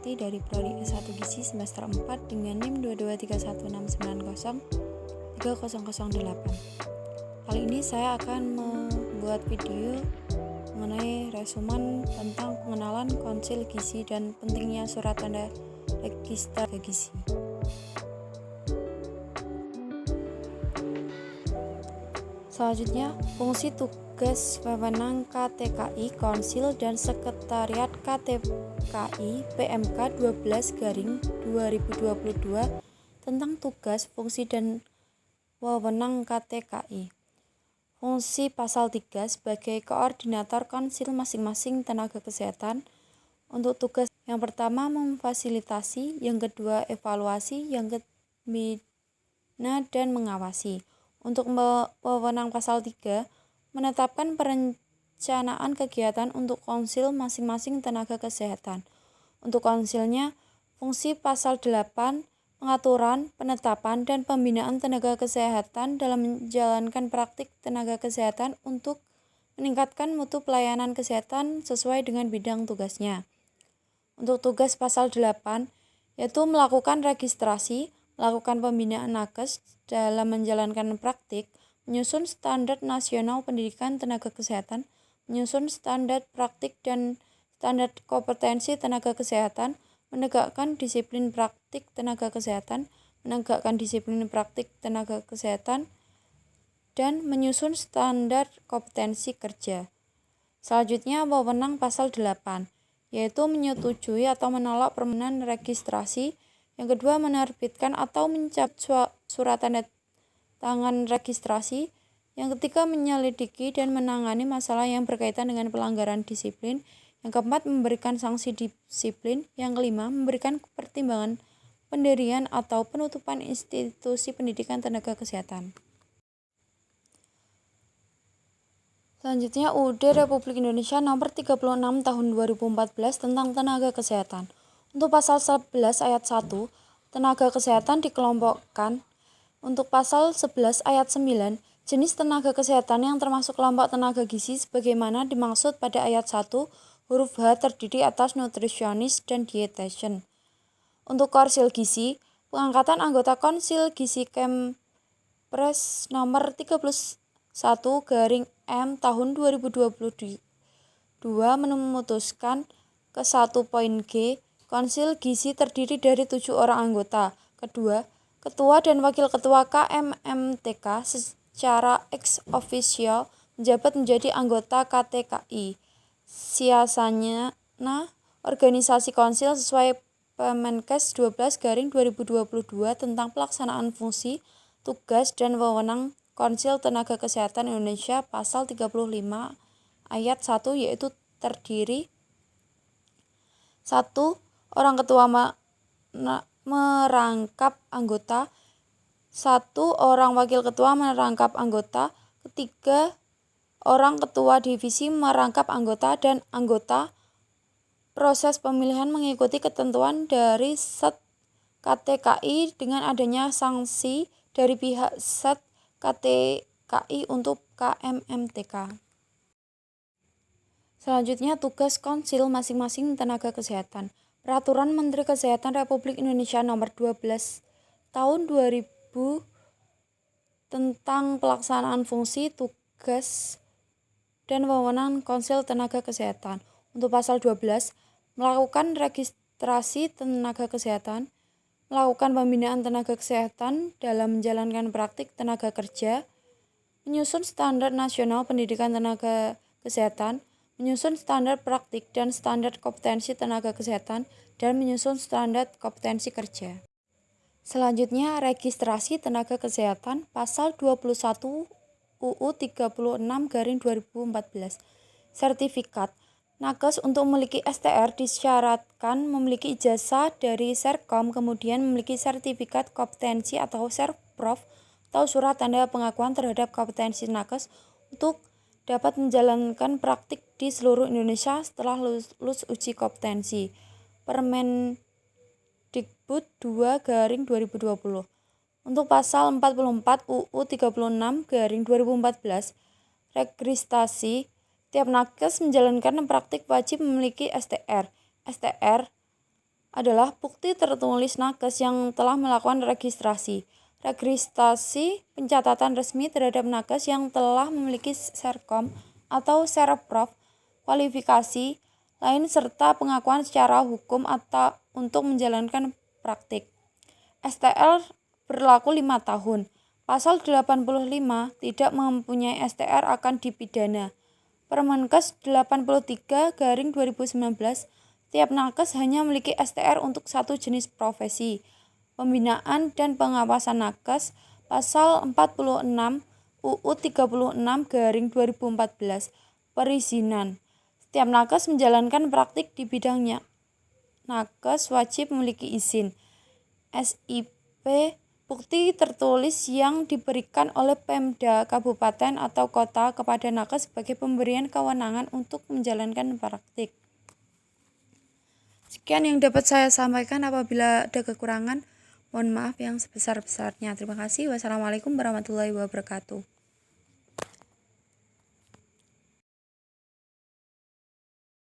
Suparti dari Prodi S1 Gizi semester 4 dengan NIM 223169008. Kali ini saya akan membuat video mengenai resumen tentang pengenalan konsil gizi dan pentingnya surat tanda register gizi. Selanjutnya, fungsi tugas wewenang KTKI Konsil dan Sekretariat KTKI PMK 12/2022 tentang tugas, fungsi, dan wewenang KTKI. Fungsi pasal 3 sebagai koordinator konsil masing-masing tenaga kesehatan. Untuk tugas yang pertama memfasilitasi, yang kedua evaluasi, yang ketiga dan mengawasi. Untuk wewenang pasal 3, menetapkan perencanaan kegiatan untuk konsil masing-masing tenaga kesehatan. Untuk konsilnya, fungsi pasal 8, pengaturan, penetapan, dan pembinaan tenaga kesehatan dalam menjalankan praktik tenaga kesehatan untuk meningkatkan mutu pelayanan kesehatan sesuai dengan bidang tugasnya. Untuk tugas pasal 8, yaitu melakukan registrasi, melakukan pembinaan nakes dalam menjalankan praktik, menyusun standar nasional pendidikan tenaga kesehatan, menyusun standar praktik dan standar kompetensi tenaga kesehatan, menegakkan disiplin praktik tenaga kesehatan, menegakkan disiplin praktik tenaga kesehatan, dan menyusun standar kompetensi kerja. Selanjutnya, wewenang pasal 8, yaitu menyetujui atau menolak permohonan registrasi. Yang kedua, menerbitkan atau mencabut surat tanda tangan registrasi. Yang ketiga, menyelidiki dan menangani masalah yang berkaitan dengan pelanggaran disiplin. Yang keempat, memberikan sanksi disiplin. Yang kelima, memberikan pertimbangan pendirian atau penutupan institusi pendidikan tenaga kesehatan. Selanjutnya, UUD Republik Indonesia Nomor 36 Tahun 2014 tentang tenaga kesehatan. Untuk pasal 11 ayat 1, tenaga kesehatan dikelompokkan. Untuk pasal 11 ayat 9, jenis tenaga kesehatan yang termasuk kelompok tenaga gizi sebagaimana dimaksud pada ayat 1, huruf H terdiri atas nutrisionis dan dietitian. Untuk konsil gizi, pengangkatan anggota konsil gizi Kempres nomor 31/M tahun 2022 memutuskan ke 1 poin G, konsil gizi terdiri dari 7 orang anggota. Kedua, ketua dan wakil ketua KMMTK secara ex officio menjabat menjadi anggota KTKI. Siasanya organisasi konsil sesuai Permenkes 12/2022 tentang pelaksanaan fungsi, tugas, dan wewenang Konsil Tenaga Kesehatan Indonesia pasal 35 ayat 1, yaitu terdiri 1. Orang ketua merangkap anggota. 1. Orang wakil ketua merangkap anggota. Ketiga, orang ketua divisi merangkap anggota dan anggota. Proses pemilihan mengikuti ketentuan dari Set KTKI dengan adanya sanksi dari pihak Set KTKI untuk KMMTK. Selanjutnya, tugas konsil masing-masing tenaga kesehatan. Peraturan Menteri Kesehatan Republik Indonesia Nomor 12 Tahun 2000 tentang pelaksanaan fungsi, tugas, dan wewenang konsil tenaga kesehatan. Untuk pasal 12, melakukan registrasi tenaga kesehatan, melakukan pembinaan tenaga kesehatan dalam menjalankan praktik tenaga kerja, menyusun standar nasional pendidikan tenaga kesehatan, menyusun standar praktik dan standar kompetensi tenaga kesehatan, dan menyusun standar kompetensi kerja. Selanjutnya, registrasi tenaga kesehatan pasal 21 UU 36/2014. Sertifikat. Nakes untuk memiliki STR disyaratkan memiliki ijazah dari Serkom, kemudian memiliki sertifikat kompetensi atau Serprof atau surat tanda pengakuan terhadap kompetensi nakes untuk dapat menjalankan praktik di seluruh Indonesia setelah lulus uji kompetensi. Permendikbud 2/2020. Untuk pasal 44 UU 36/2014, registrasi, tiap nakes menjalankan praktik wajib memiliki STR. STR adalah bukti tertulis nakes yang telah melakukan registrasi. Registrasi pencatatan resmi terhadap nakes yang telah memiliki Serkom atau Serprov kualifikasi lain serta pengakuan secara hukum atau untuk menjalankan praktik. STR berlaku 5 tahun. Pasal 85 tidak mempunyai STR akan dipidana. Permenkes 83/2019, tiap nakes hanya memiliki STR untuk satu jenis profesi. Pembinaan dan pengawasan nakes, Pasal 46 UU 36/2014, perizinan. Setiap nakes menjalankan praktik di bidangnya. Nakes wajib memiliki izin SIP, bukti tertulis yang diberikan oleh Pemda Kabupaten atau Kota kepada nakes sebagai pemberian kewenangan untuk menjalankan praktik. Sekian yang dapat saya sampaikan. Apabila ada kekurangan, mohon maaf yang sebesar-besarnya. Terima kasih. Wassalamualaikum warahmatullahi wabarakatuh.